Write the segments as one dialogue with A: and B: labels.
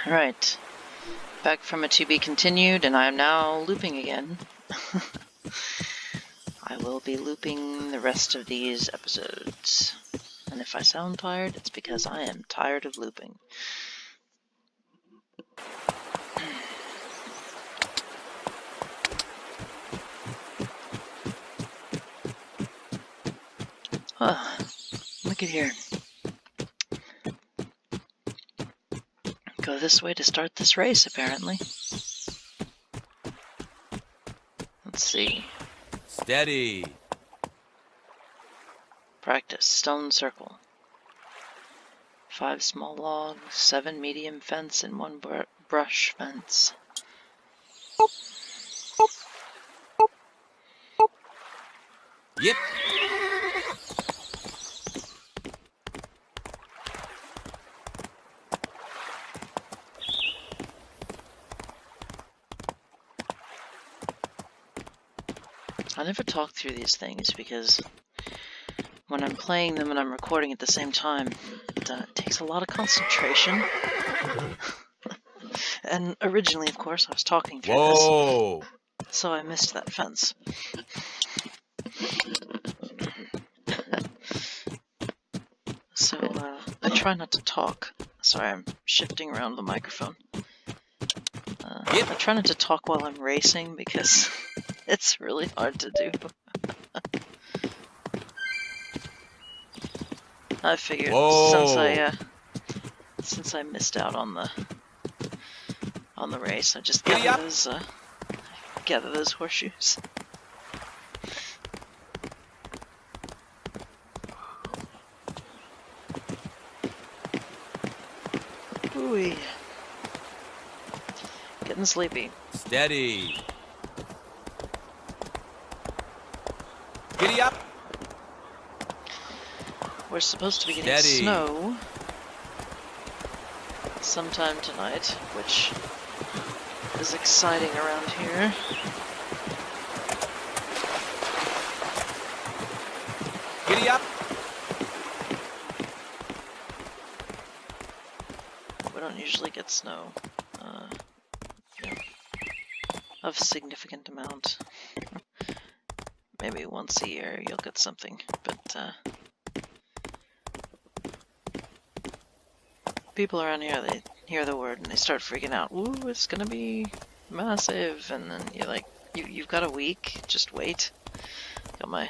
A: Right. Back from a to be continued, and I am now looping again. I will be looping the rest of these episodes. And if I sound tired, it's because I am tired of looping. Look at here. Go this way to start this race, apparently. Let's see.
B: Steady.
A: Practice. Stone circle. 5 small logs, 7 medium fence, and 1 brush fence.
B: Yep.
A: I never talk through these things because when I'm playing them and I'm recording at the same time, it takes a lot of concentration. And originally, of course, I was talking through
B: Whoa.
A: this, so I missed that fence. So I try not to talk. Sorry, I'm shifting around the microphone. I try not to talk while I'm racing because it's really hard to do. I figured since I missed out on the race, I just gather those horseshoes. Ooh, getting sleepy.
B: Steady. Giddy up.
A: We're supposed to be getting snow sometime tonight, which is exciting around here.
B: Giddy up.
A: We don't usually get snow of significant amount. Maybe once a year you'll get something, but people around here, they hear the word and they start freaking out. Ooh, it's gonna be massive, and then you're like, you've got a week, just wait. Got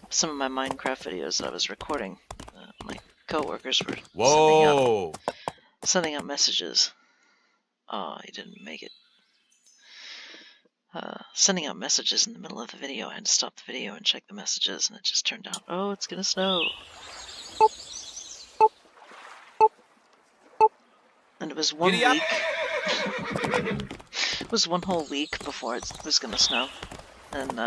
A: some of my Minecraft videos that I was recording. My coworkers were sending out messages. Oh, he didn't make it. Sending out messages in the middle of the video. I had to stop the video and check the messages, and it just turned out, oh, it's gonna snow. And it was 1 week. It was 1 whole week before it was gonna snow. And,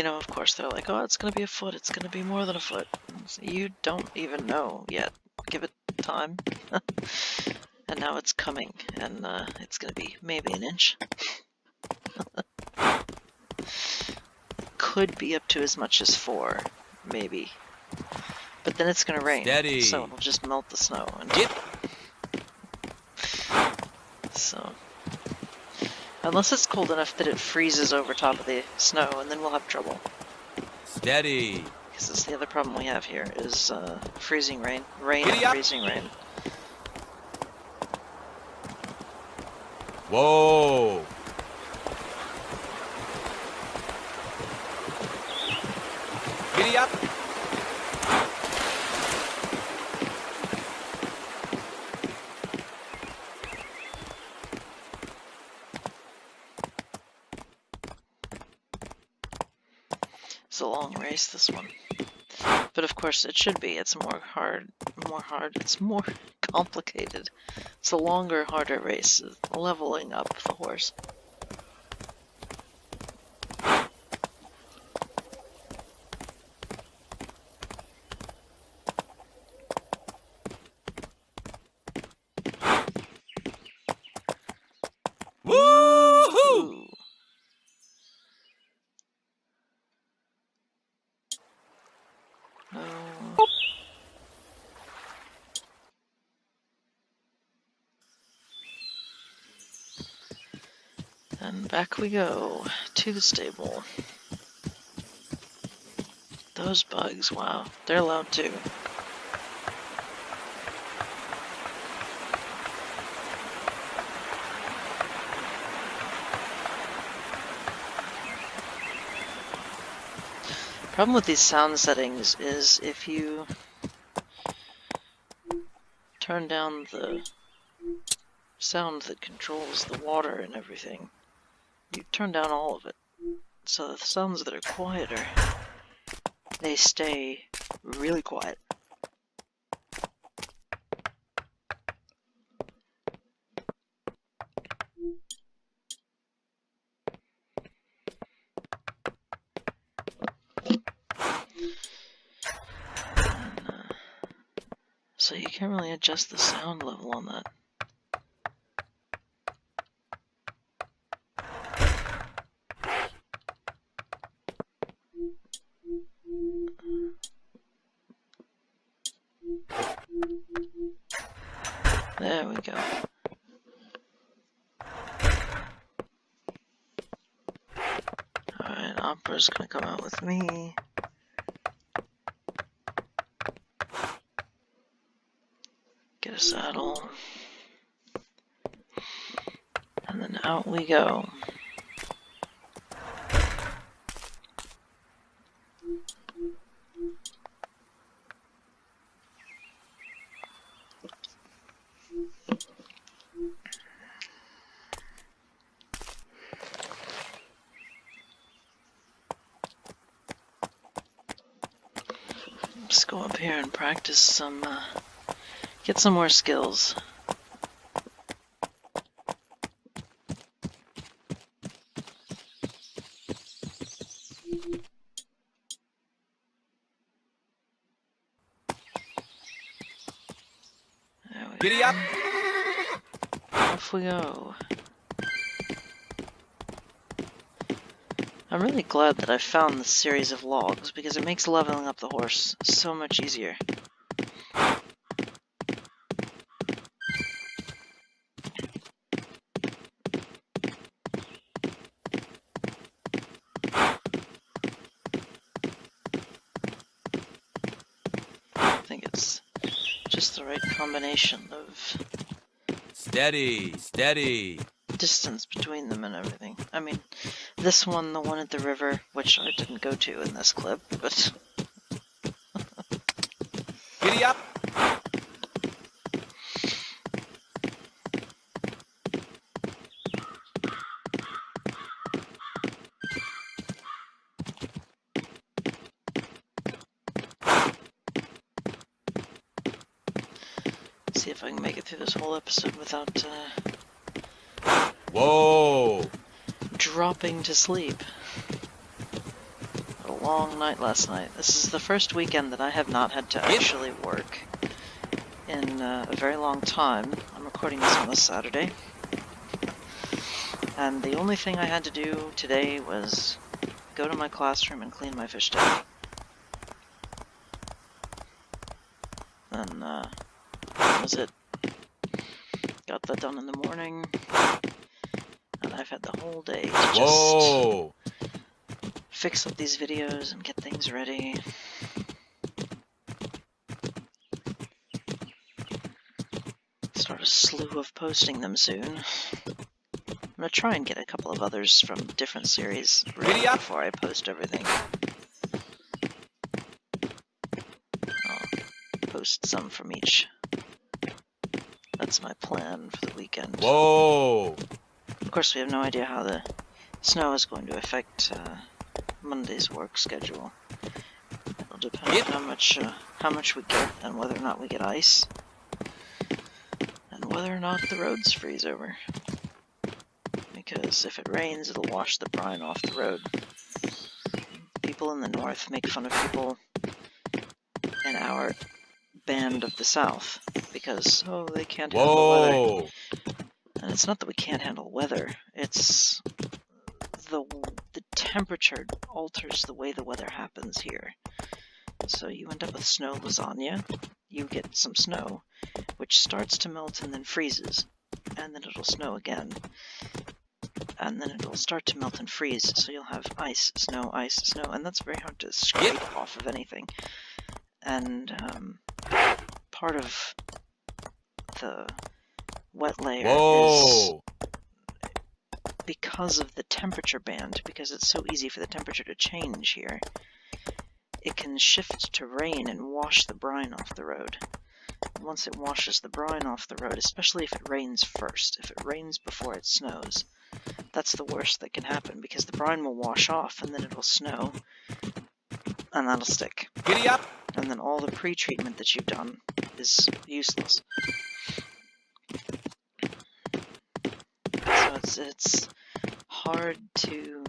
A: of course they're like, oh, it's gonna be a foot, it's gonna be more than a foot. So you don't even know yet. Give it time. And now it's coming, and it's gonna be maybe an inch. Could be up to as much as 4, maybe. But then it's gonna rain, so it'll just melt the snow. And so, unless it's cold enough that it freezes over top of the snow, and then we'll have trouble.
B: Steady.
A: Because that's the other problem we have here, is freezing rain. Rain and freezing rain.
B: Whoa. Giddy up.
A: It's a long race, this one. But of course it should be. It's more hard, it's more complicated. It's a longer, harder race, leveling up the horse.
B: Woohoo!
A: And back we go to the stable. Those bugs, wow, they're loud too. Problem with these sound settings is if you turn down the sound that controls the water and everything, you turn down all of it. So the sounds that are quieter, they stay really quiet. So you can't really adjust the sound level on that. There we go. Alright, Opera's gonna come out with me. Get a saddle. And then out we go. Just go up here and practice some, get some more skills. There we
B: Giddy
A: go.
B: up!
A: Off we go. I'm really glad that I found this series of logs because it makes leveling up the horse so much easier. I think it's just the right combination of
B: Steady, steady.
A: distance between them and everything. I mean, this one, the one at the river, which I didn't go to in this clip, but...
B: Giddy up!
A: see if I can make it through this whole episode without,
B: Whoa!
A: dropping to sleep. A long night last night. This is the first weekend that I have not had to actually work in a very long time. I'm recording this on a Saturday. And the only thing I had to do today was go to my classroom and clean my fish tank. And that was it. Got that done in the morning. And I've had the whole day to
B: Whoa!
A: just fix up these videos and get things ready. Start a slew of posting them soon. I'm gonna try and get a couple of others from different series ready before I post everything. I'll post some from each. That's my plan for the weekend.
B: Whoa!
A: Of course, we have no idea how the snow is going to affect Monday's work schedule. It'll depend on how much we get and whether or not we get ice, and whether or not the roads freeze over. Because if it rains, it'll wash the brine off the road. People in the north make fun of people in our band of the south because, oh, they can't handle the weather. And it's not that we can't handle weather, it's the temperature alters the way the weather happens here. So you end up with snow lasagna, you get some snow, which starts to melt and then freezes, and then it'll snow again. and then it'll start to melt and freeze, so you'll have ice, snow, and that's very hard to scrape off of anything. And part of the wet layer is because of the temperature band, because it's so easy for the temperature to change here, it can shift to rain and wash the brine off the road. Once it washes the brine off the road, especially if it rains first, if it rains before it snows, that's the worst that can happen, because the brine will wash off and then it'll snow, and that'll stick.
B: Giddy up!
A: And then all the pre-treatment that you've done is useless. So it's hard to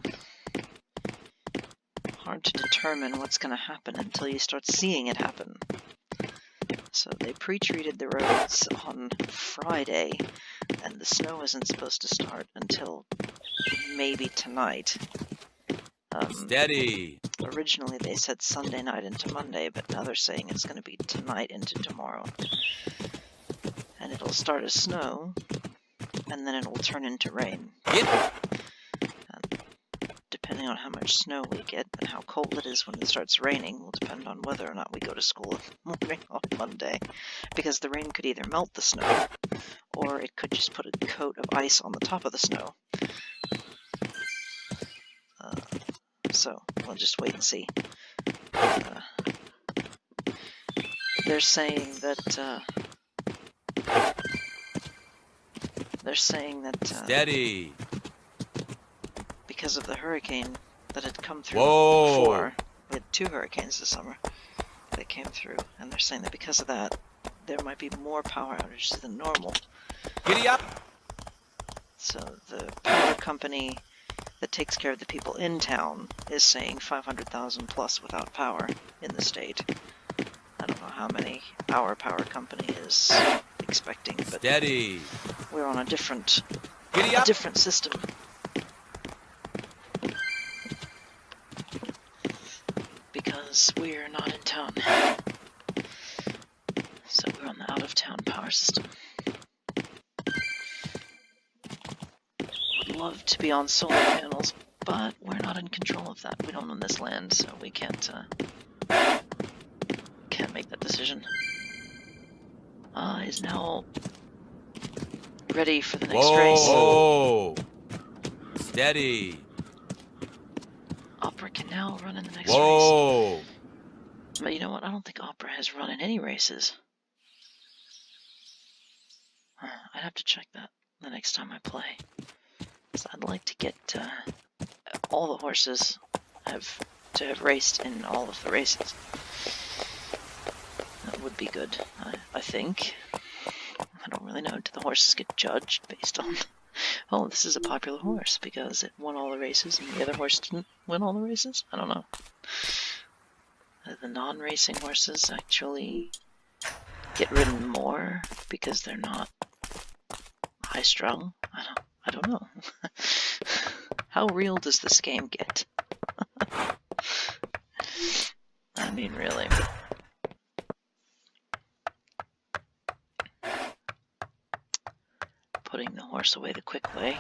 A: determine what's going to happen until you start seeing it happen. So they pre-treated the roads on Friday, and the snow isn't supposed to start until maybe tonight.
B: Steady!
A: Originally they said Sunday night into Monday, but now they're saying it's going to be tonight into tomorrow. And it'll start as snow, and then it will turn into rain.
B: Yep.
A: And depending on how much snow we get and how cold it is when it starts raining will depend on whether or not we go to school in the morning on Monday. Because the rain could either melt the snow, or it could just put a coat of ice on the top of the snow. So we'll just wait and see. They're saying that
B: Steady!
A: because of the hurricane that had come through
B: Whoa.
A: before, we had 2 hurricanes this summer that came through, and they're saying that because of that, there might be more power outages than normal.
B: Giddy up!
A: So the power company that takes care of the people in town is saying 500,000 plus without power in the state. I don't know how many our power company is expecting, but
B: Steady!
A: we're on a different
B: Giddy up!
A: system. Because we're not in town. So we're on the out-of-town power system. Would love to be on solar panels, but we're not in control of that. We don't own this land, so we can't make that decision. Is now ready for the next race.
B: Whoa! Steady!
A: Opera can now run in the next
B: Whoa!
A: race. But you know what? I don't think Opera has run in any races. I'd have to check that the next time I play. So I'd like to get all the horses have raced in all of the races. That would be good, I think. I don't really know. Do the horses get judged based on, oh, this is a popular horse because it won all the races and the other horse didn't win all the races? I don't know. The non-racing horses actually get ridden more because they're not high-strung? I don't know. How real does this game get? I mean, really. Putting the horse away the quick way.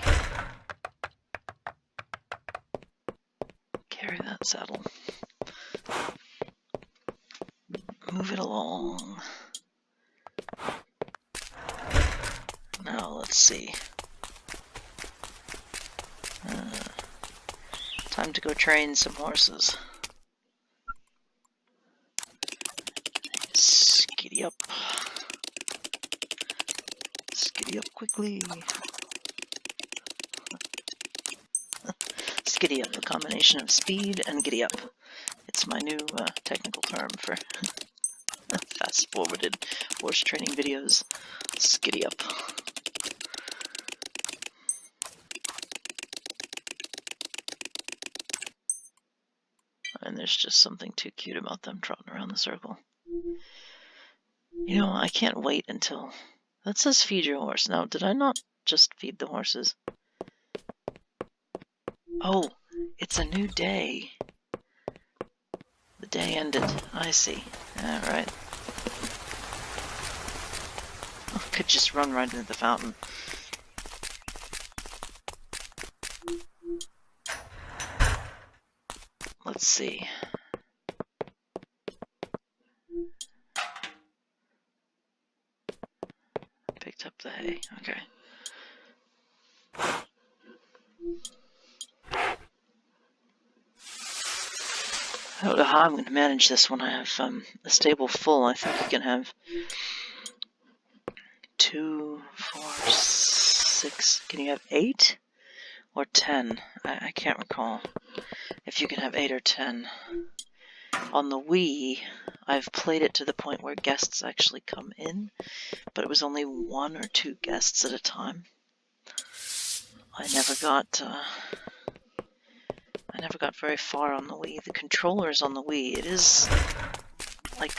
A: Carry that saddle. Move it along. Now, let's see. Time to go train some horses. Skiddy up. Skiddy up quickly. Skiddy up, a combination of speed and giddy up. It's my new technical term for fast-forwarded horse training videos. Skiddy up. And there's just something too cute about them trotting around the circle. You know, I can't wait until... That says feed your horse. Now, did I not just feed the horses? Oh, it's a new day. The day ended. I see. Alright. I could just run right into the fountain. let's see. Picked up the hay. Okay. I don't know how I'm going to manage this when I have a stable full. I think you can have 2, 4, 6. Can you have 8 or 10? I can't recall if you can have 8 or 10. On the Wii, I've played it to the point where guests actually come in, but it was only 1 or 2 guests at a time. I never got very far on the Wii. The controllers on the Wii, it is like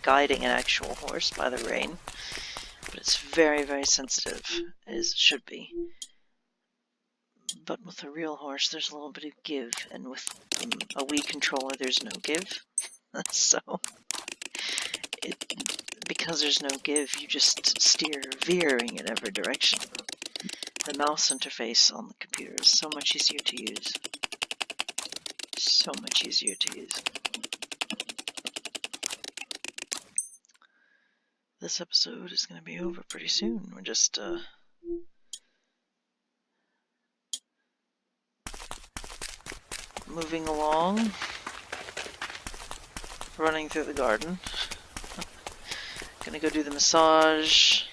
A: guiding an actual horse by the rein, but it's very, very sensitive, as it should be. But with a real horse, there's a little bit of give, and with a Wii controller, there's no give. So, because there's no give, you just steer, veering in every direction. The mouse interface on the computer is so much easier to use. So much easier to use. This episode is going to be over pretty soon. We're just, moving along. Running through the garden. Gonna go do the massage.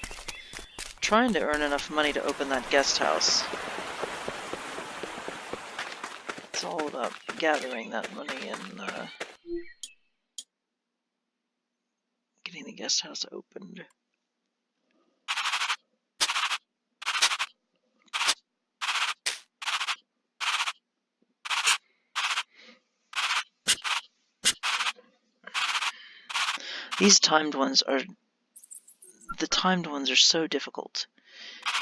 A: Trying to earn enough money to open that guest house. It's all about gathering that money and getting the guest house opened. These timed ones are so difficult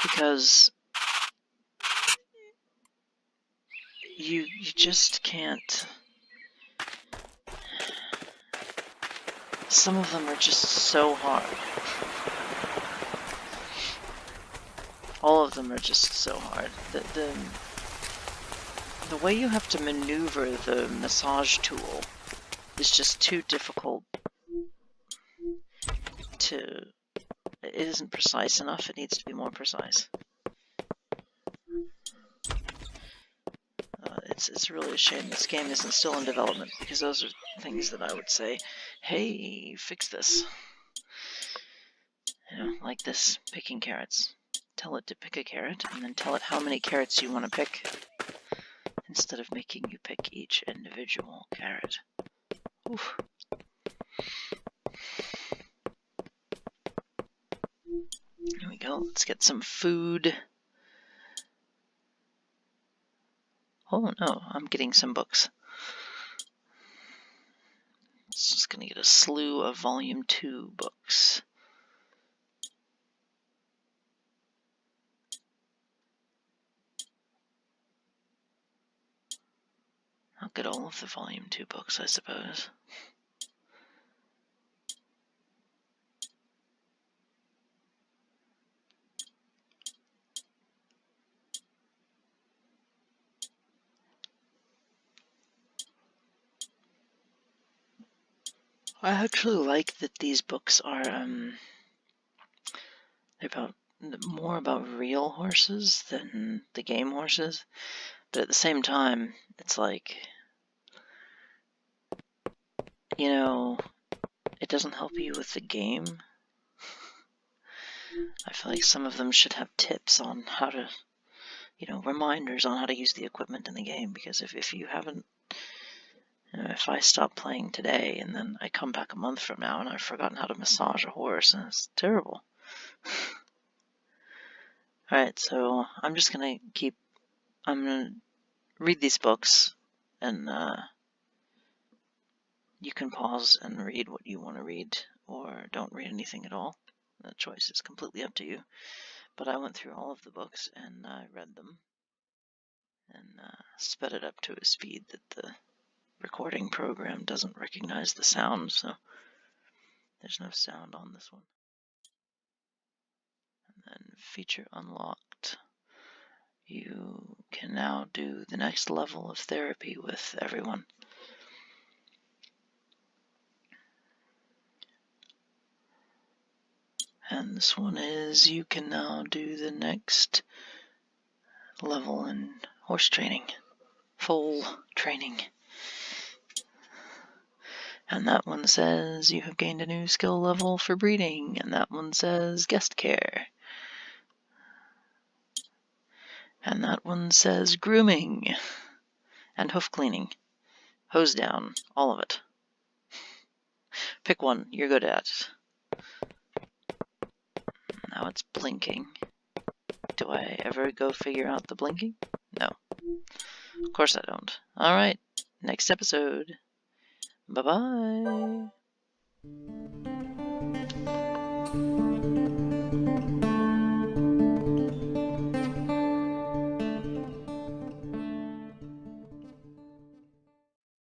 A: because you just can't. Some of them are just so hard. All of them are just so hard. The way you have to maneuver the massage tool is just too difficult to. It isn't precise enough. It needs to be more precise. It's really a shame this game isn't still in development, because those are things that I would say, hey, fix this. You know, like this, picking carrots. Tell it to pick a carrot, and then tell it how many carrots you want to pick, instead of making you pick each individual carrot. Oof. Here we go. Let's get some food. Oh no, I'm getting some books. It's just going to get a slew of Volume 2 books. I'll get all of the Volume 2 books, I suppose. I actually like that these books are they're more about real horses than the game horses, but at the same time, it's like, you know, it doesn't help you with the game. I feel like some of them should have tips on how to, reminders on how to use the equipment in the game, because if you haven't, if I stop playing today and then I come back a month from now and I've forgotten how to massage a horse, and it's terrible. Alright, so I'm just gonna read these books, and you can pause and read what you want to read, or don't read anything at all. That choice is completely up to you. But I went through all of the books and I read them, and sped it up to a speed that the recording program doesn't recognize the sound, so there's no sound on this one. And then feature unlocked. you can now do the next level of therapy with everyone. And this one is you can now do the next level in horse training, foal training. And that one says you have gained a new skill level for breeding, and that one says guest care. And that one says grooming and hoof cleaning, hose down, all of it. Pick one you're good at. Now it's blinking. Do I ever go figure out the blinking? No. Of course I don't. Alright, next episode. Bye-bye.